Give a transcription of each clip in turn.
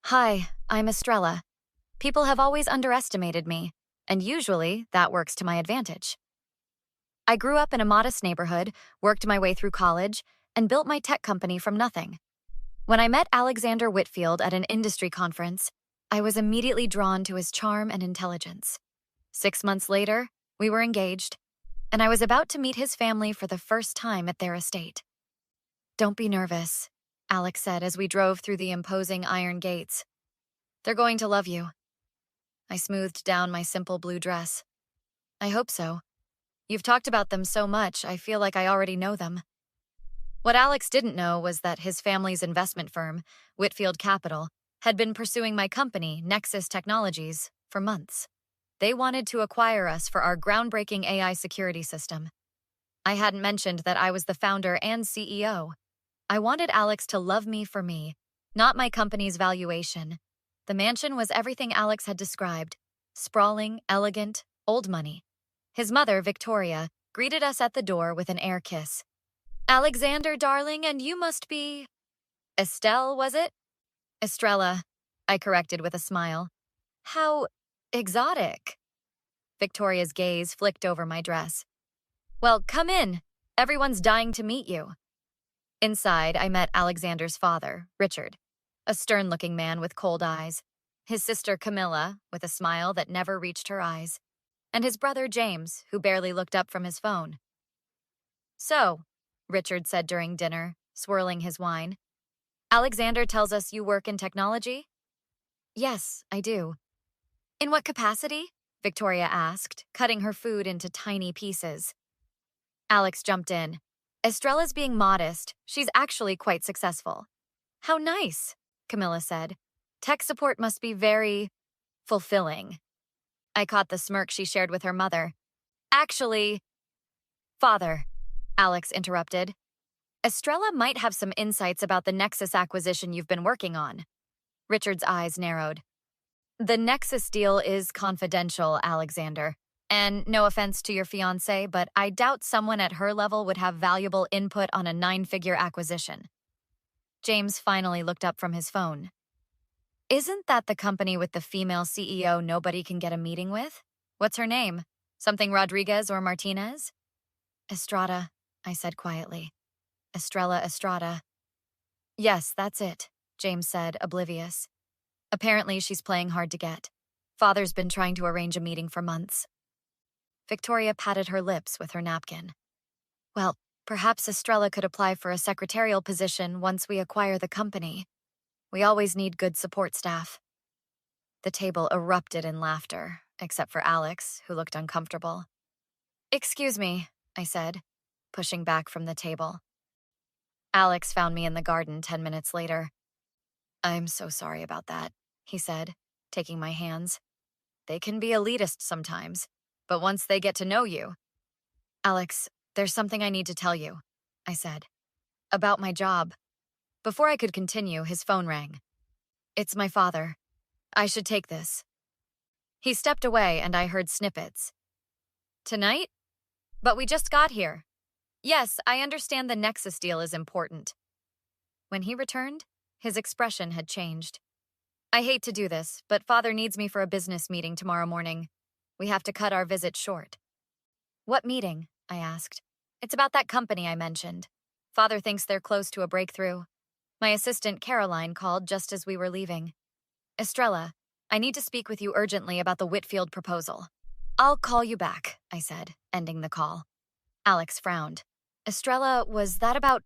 Hi, I'm Estrella. People have always underestimated me, and usually that works to my advantage. I grew up in a modest neighborhood, worked my way through college, and built my tech company from nothing. When I met Alexander Whitfield at an industry conference, I was immediately drawn to his charm and intelligence. 6 months later, we were engaged, and I was about to meet his family for the first time at their estate. "Don't be nervous," Alex said as we drove through the imposing iron gates. "They're going to love you." I smoothed down my simple blue dress. "I hope so. You've talked about them so much, I feel like I already know them." What Alex didn't know was that his family's investment firm, Whitfield Capital, had been pursuing my company, Nexus Technologies, for months. They wanted to acquire us for our groundbreaking AI security system. I hadn't mentioned that I was the founder and CEO. I wanted Alex to love me for me, not my company's valuation. The mansion was everything Alex had described: sprawling, elegant, old money. His mother, Victoria, greeted us at the door with an air kiss. "Alexander, darling, and you must be..." "Estelle, was it?" "Estrella," I corrected with a smile. "How exotic." Victoria's gaze flicked over my dress. "Well, come in. Everyone's dying to meet you." Inside, I met Alexander's father, Richard, a stern-looking man with cold eyes, his sister Camilla, with a smile that never reached her eyes, and his brother James, who barely looked up from his phone. "So," Richard said during dinner, swirling his wine, "Alexander tells us you work in technology?" "Yes, I do." "In what capacity?" Victoria asked, cutting her food into tiny pieces. Alex jumped in. "Estrella's being modest. She's actually quite successful." "How nice," Camilla said. "Tech support must be very fulfilling." I caught the smirk she shared with her mother. "Actually..." "Father," Alex interrupted, "Estrella might have some insights about the Nexus acquisition you've been working on." Richard's eyes narrowed. "The Nexus deal is confidential, Alexander. And no offense to your fiancé, but I doubt someone at her level would have valuable input on a 9-figure acquisition." James finally looked up from his phone. "Isn't that the company with the female CEO nobody can get a meeting with? What's her name? Something Rodriguez or Martinez?" "Estrada," I said quietly. "Estrella Estrada." "Yes, that's it," James said, oblivious. "Apparently she's playing hard to get. Father's been trying to arrange a meeting for months." Victoria patted her lips with her napkin. "Well, perhaps Estrella could apply for a secretarial position once we acquire the company. We always need good support staff." The table erupted in laughter, except for Alex, who looked uncomfortable. "Excuse me," I said, pushing back from the table. Alex found me in the garden 10 minutes later. "I'm so sorry about that," he said, taking my hands. "They can be elitist sometimes, but once they get to know you..." "Alex, there's something I need to tell you," I said. "About my job." Before I could continue, his phone rang. "It's my father. I should take this." He stepped away and I heard snippets. "Tonight? But we just got here." "Yes, I understand the Nexus deal is important." When he returned, his expression had changed. "I hate to do this, but Father needs me for a business meeting tomorrow morning. We have to cut our visit short." "What meeting?" I asked. "It's about that company I mentioned. Father thinks they're close to a breakthrough. My assistant Caroline called just as we were leaving. Estrella, I need to speak with you urgently about the Whitfield proposal." "I'll call you back," I said, ending the call. Alex frowned. "Estrella, was that about..."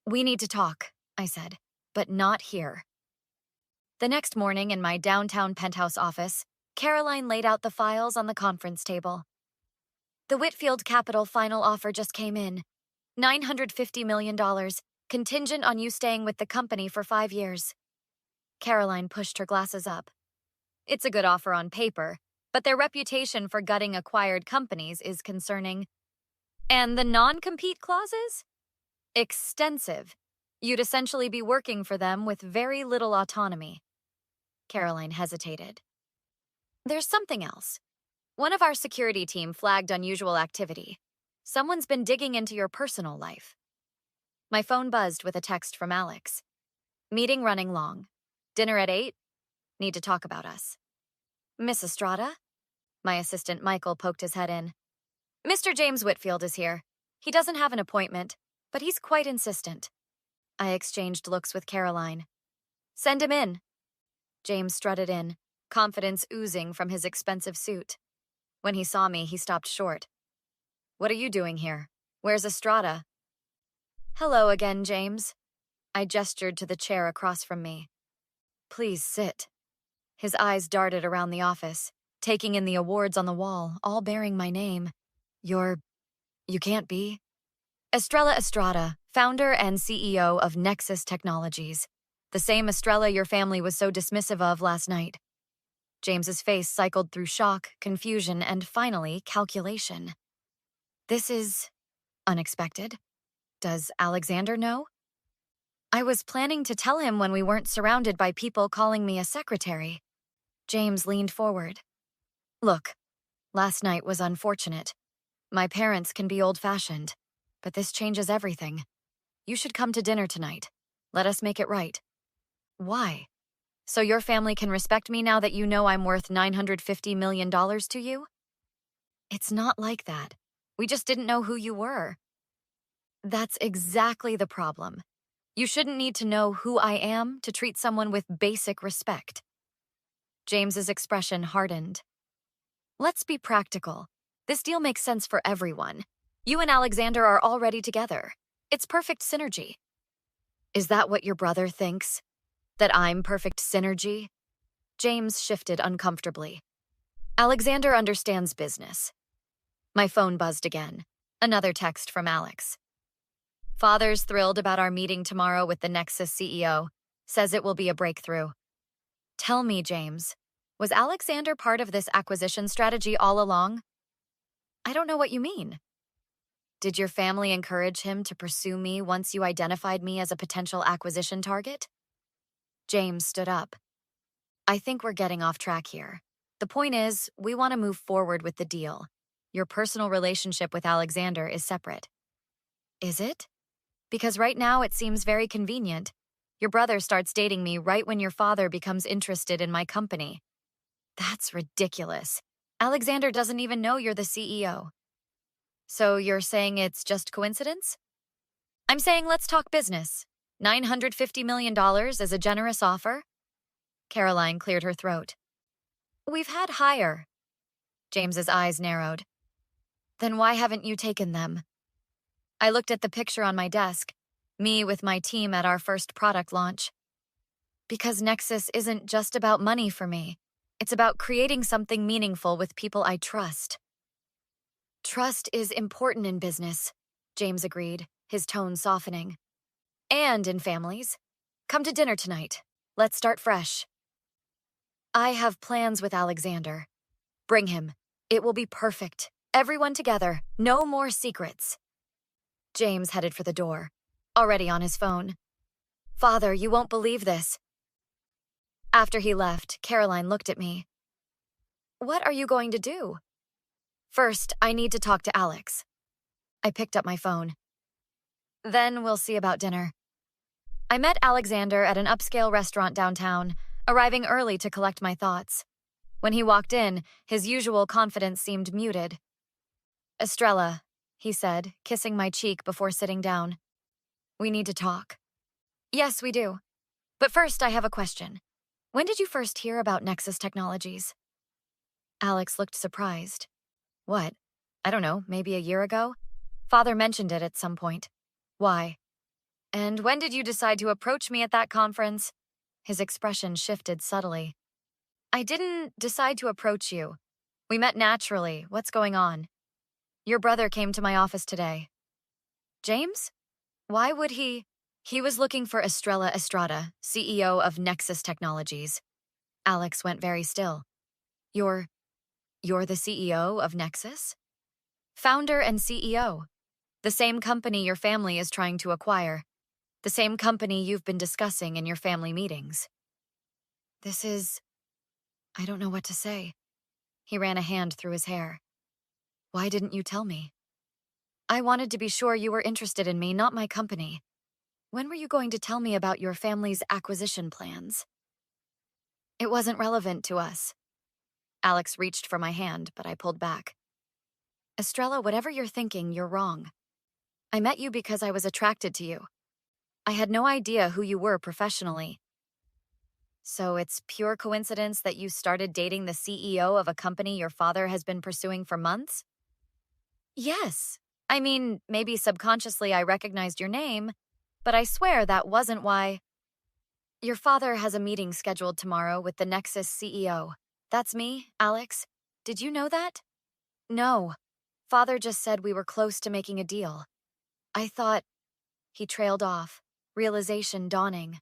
"We need to talk," I said, "but not here." The next morning in my downtown penthouse office, Caroline laid out the files on the conference table. "The Whitfield Capital final offer just came in. $950 million, contingent on you staying with the company for 5 years. Caroline pushed her glasses up. "It's a good offer on paper, but their reputation for gutting acquired companies is concerning." "And the non-compete clauses?" "Extensive. You'd essentially be working for them with very little autonomy." Caroline hesitated. "There's something else. One of our security team flagged unusual activity. Someone's been digging into your personal life." My phone buzzed with a text from Alex. "Meeting running long. Dinner at 8? Need to talk about us. Miss Estrada? My assistant Michael poked his head in. Mr. James Whitfield is here. He doesn't have an appointment, but he's quite insistent. I exchanged looks with Caroline. Send him in. James strutted in, confidence oozing from his expensive suit. When he saw me, he stopped short. What are you doing here? Where's Estrada? Hello again, James. I gestured to the chair across from me. Please sit. His eyes darted around the office, taking in the awards on the wall, all bearing my name. You can't be? Estrella Estrada, founder and CEO of Nexus Technologies. The same Estrella your family was so dismissive of last night. James's face cycled through shock, confusion, and finally, calculation. This is unexpected. Does Alexander know? I was planning to tell him when we weren't surrounded by people calling me a secretary. James leaned forward. Look, last night was unfortunate. My parents can be old-fashioned, but this changes everything. You should come to dinner tonight. Let us make it right. Why? So your family can respect me now that you know I'm worth $950 million to you? It's not like that. We just didn't know who you were. That's exactly the problem. You shouldn't need to know who I am to treat someone with basic respect. James's expression hardened. Let's be practical. This deal makes sense for everyone. You and Alexander are already together. It's perfect synergy. Is that what your brother thinks? That I'm perfect synergy? James shifted uncomfortably. Alexander understands business. My phone buzzed again. Another text from Alex. Father's thrilled about our meeting tomorrow with the Nexus CEO. Says it will be a breakthrough. Tell me, James, was Alexander part of this acquisition strategy all along? I don't know what you mean. Did your family encourage him to pursue me once you identified me as a potential acquisition target? James stood up. I think we're getting off track here. The point is, we want to move forward with the deal. Your personal relationship with Alexander is separate. Is it? Because right now it seems very convenient. Your brother starts dating me right when your father becomes interested in my company. That's ridiculous. Alexander doesn't even know you're the CEO. So you're saying it's just coincidence? I'm saying let's talk business. $950 million is a generous offer? Caroline cleared her throat. We've had higher. James's eyes narrowed. Then why haven't you taken them? I looked at the picture on my desk, me with my team at our first product launch. Because Nexus isn't just about money for me. It's about creating something meaningful with people I trust. Trust is important in business, James agreed, his tone softening. And in families. Come to dinner tonight. Let's start fresh. I have plans with Alexander. Bring him. It will be perfect. Everyone together. No more secrets. James headed for the door, already on his phone. Father, you won't believe this. After he left, Caroline looked at me. What are you going to do? First, I need to talk to Alex. I picked up my phone. Then we'll see about dinner. I met Alexander at an upscale restaurant downtown, arriving early to collect my thoughts. When he walked in, his usual confidence seemed muted. Estrella, he said, kissing my cheek before sitting down. We need to talk. Yes, we do. But first, I have a question. When did you first hear about Nexus Technologies? Alex looked surprised. What? I don't know, maybe a year ago? Father mentioned it at some point. Why? And when did you decide to approach me at that conference? His expression shifted subtly. I didn't decide to approach you. We met naturally. What's going on? Your brother came to my office today. James? Why would he? He was looking for Estrella Estrada, CEO of Nexus Technologies. Alex went very still. You're the CEO of Nexus? Founder and CEO. The same company your family is trying to acquire. The same company you've been discussing in your family meetings. I don't know what to say. He ran a hand through his hair. Why didn't you tell me? I wanted to be sure you were interested in me, not my company. When were you going to tell me about your family's acquisition plans? It wasn't relevant to us. Alex reached for my hand, but I pulled back. Estrella, whatever you're thinking, you're wrong. I met you because I was attracted to you. I had no idea who you were professionally. So it's pure coincidence that you started dating the CEO of a company your father has been pursuing for months? Yes. I mean, maybe subconsciously I recognized your name, but I swear that wasn't why. Your father has a meeting scheduled tomorrow with the Nexus CEO. That's me, Alex. Did you know that? No. Father just said we were close to making a deal. I thought... He trailed off, realization dawning.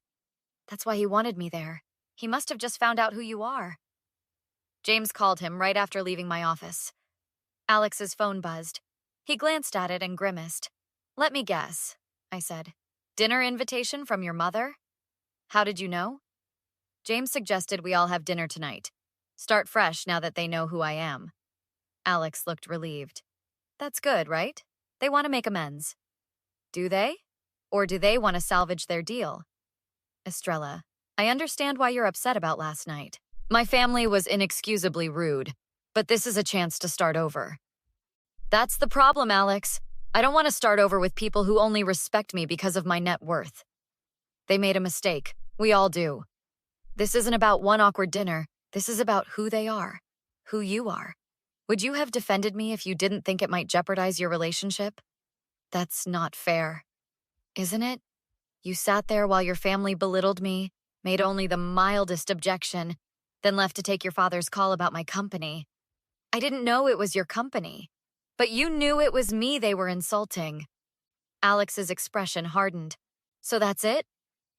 That's why he wanted me there. He must have just found out who you are. James called him right after leaving my office. Alex's phone buzzed. He glanced at it and grimaced. Let me guess, I said. Dinner invitation from your mother? How did you know? James suggested we all have dinner tonight. Start fresh now that they know who I am. Alex looked relieved. That's good, right? They want to make amends. Do they? Or do they want to salvage their deal? Estrella, I understand why you're upset about last night. My family was inexcusably rude, but this is a chance to start over. That's the problem, Alex. I don't want to start over with people who only respect me because of my net worth. They made a mistake. We all do. This isn't about one awkward dinner. This is about who they are, who you are. Would you have defended me if you didn't think it might jeopardize your relationship? That's not fair. Isn't it? You sat there while your family belittled me, made only the mildest objection, then left to take your father's call about my company. I didn't know it was your company, but you knew it was me they were insulting. Alex's expression hardened. So that's it?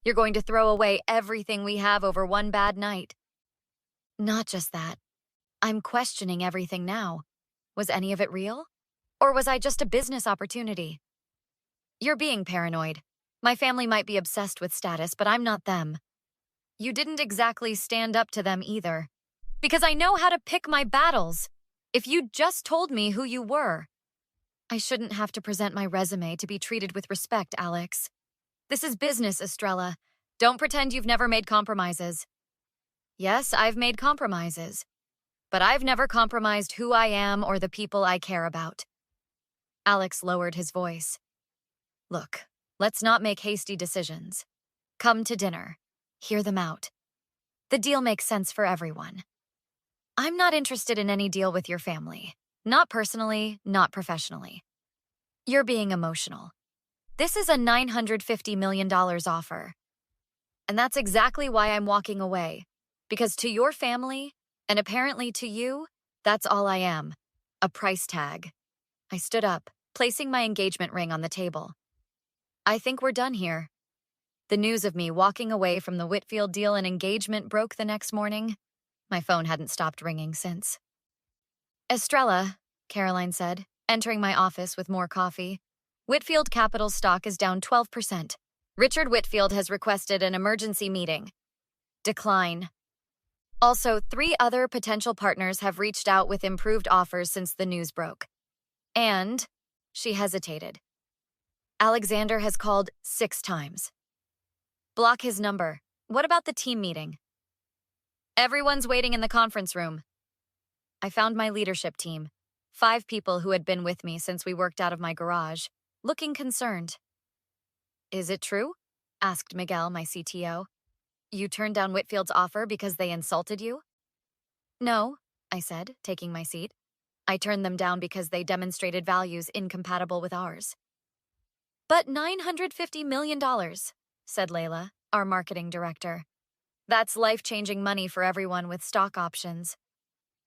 You're going to throw away everything we have over one bad night? Not just that. I'm questioning everything now. Was any of it real? Or was I just a business opportunity? You're being paranoid. My family might be obsessed with status, but I'm not them. You didn't exactly stand up to them either. Because I know how to pick my battles. If you just told me who you were. I shouldn't have to present my resume to be treated with respect, Alex. This is business, Estrella. Don't pretend you've never made compromises. Yes, I've made compromises. But I've never compromised who I am or the people I care about. Alex lowered his voice. Look, let's not make hasty decisions. Come to dinner. Hear them out. The deal makes sense for everyone. I'm not interested in any deal with your family. Not personally, not professionally. You're being emotional. This is a $950 million offer. And that's exactly why I'm walking away. Because to your family, and apparently to you, that's all I am. A price tag. I stood up, placing my engagement ring on the table. I think we're done here. The news of me walking away from the Whitfield deal and engagement broke the next morning. My phone hadn't stopped ringing since. Estrella, Caroline said, entering my office with more coffee. Whitfield Capital stock is down 12%. Richard Whitfield has requested an emergency meeting. Decline. Also, 3 other potential partners have reached out with improved offers since the news broke. And, she hesitated. Alexander has called 6 times. Block his number. What about the team meeting? Everyone's waiting in the conference room. I found my leadership team, 5 people who had been with me since we worked out of my garage, looking concerned. Is it true? Asked Miguel, my CTO. You turned down Whitfield's offer because they insulted you? No, I said, taking my seat. I turned them down because they demonstrated values incompatible with ours. But $950 million, said Layla, our marketing director. That's life-changing money for everyone with stock options.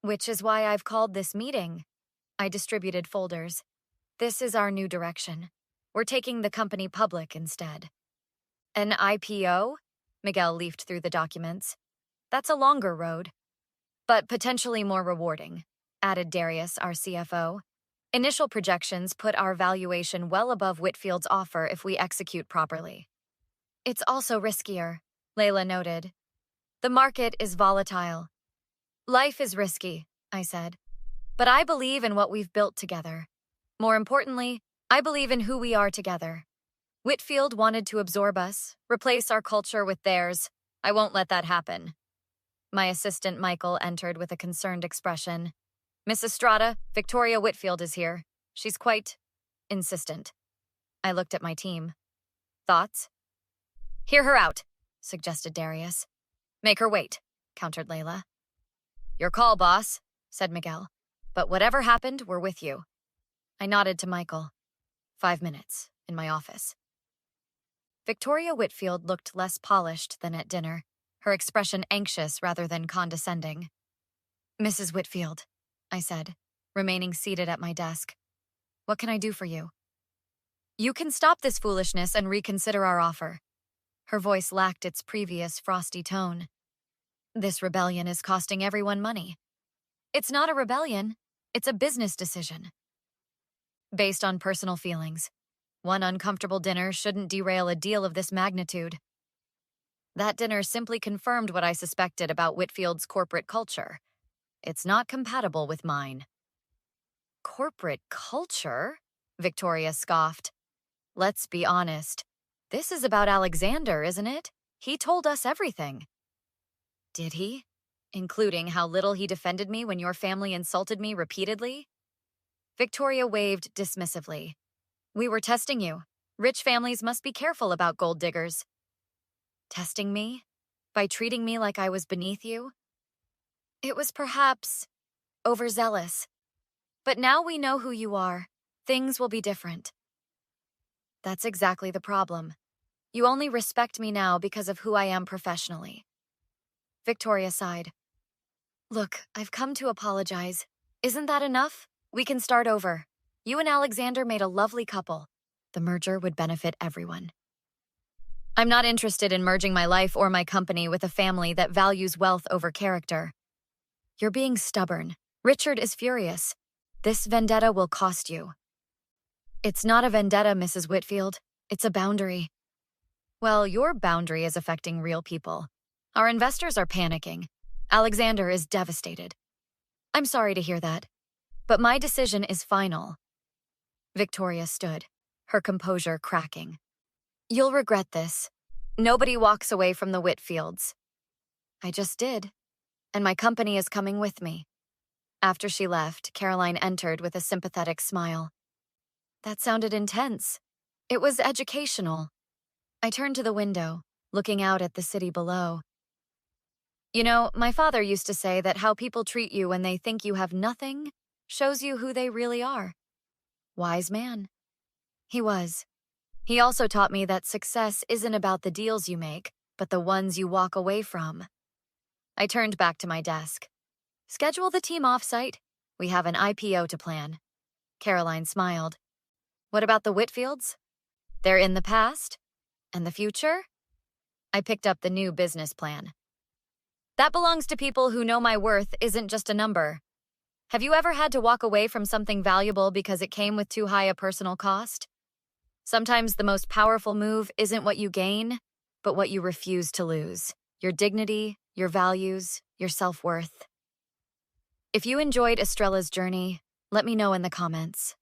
Which is why I've called this meeting. I distributed folders. This is our new direction. We're taking the company public instead. An IPO? Miguel leafed through the documents. That's a longer road, but potentially more rewarding, added Darius, our CFO. Initial projections put our valuation well above Whitfield's offer if we execute properly. It's also riskier, Layla noted. The market is volatile. Life is risky, I said. But I believe in what we've built together. More importantly, I believe in who we are together. Whitfield wanted to absorb us, replace our culture with theirs. I won't let that happen. My assistant Michael entered with a concerned expression. Miss Estrada, Victoria Whitfield is here. She's quite insistent. I looked at my team. Thoughts? Hear her out, suggested Darius. Make her wait, countered Layla. Your call, boss, said Miguel. But whatever happened, we're with you. I nodded to Michael. 5 minutes, in my office. Victoria Whitfield looked less polished than at dinner, her expression anxious rather than condescending. Mrs. Whitfield, I said, remaining seated at my desk. What can I do for you? You can stop this foolishness and reconsider our offer. Her voice lacked its previous frosty tone. This rebellion is costing everyone money. It's not a rebellion, it's a business decision. Based on personal feelings, one uncomfortable dinner shouldn't derail a deal of this magnitude. That dinner simply confirmed what I suspected about Whitfield's corporate culture. It's not compatible with mine. Corporate culture? Victoria scoffed. Let's be honest. This is about Alexander, isn't it? He told us everything. Did he? Including how little he defended me when your family insulted me repeatedly? Victoria waved dismissively. We were testing you. Rich families must be careful about gold diggers. Testing me? By treating me like I was beneath you? It was perhaps overzealous. But now we know who you are. Things will be different. That's exactly the problem. You only respect me now because of who I am professionally. Victoria sighed. Look, I've come to apologize. Isn't that enough? We can start over. You and Alexander made a lovely couple. The merger would benefit everyone. I'm not interested in merging my life or my company with a family that values wealth over character. You're being stubborn. Richard is furious. This vendetta will cost you. It's not a vendetta, Mrs. Whitfield. It's a boundary. Well, your boundary is affecting real people. Our investors are panicking. Alexander is devastated. I'm sorry to hear that, but my decision is final. Victoria stood, her composure cracking. You'll regret this. Nobody walks away from the Whitfields. I just did, and my company is coming with me. After she left, Caroline entered with a sympathetic smile. That sounded intense. It was educational. I turned to the window, looking out at the city below. You know, my father used to say that how people treat you when they think you have nothing shows you who they really are. Wise man. He was. He also taught me that success isn't about the deals you make, but the ones you walk away from. I turned back to my desk. Schedule the team off-site. We have an IPO to plan. Caroline smiled. What about the Whitfields? They're in the past? And the future? I picked up the new business plan. That belongs to people who know my worth isn't just a number. Have you ever had to walk away from something valuable because it came with too high a personal cost? Sometimes the most powerful move isn't what you gain, but what you refuse to lose. Your dignity, your values, your self-worth. If you enjoyed Estrella's journey, let me know in the comments.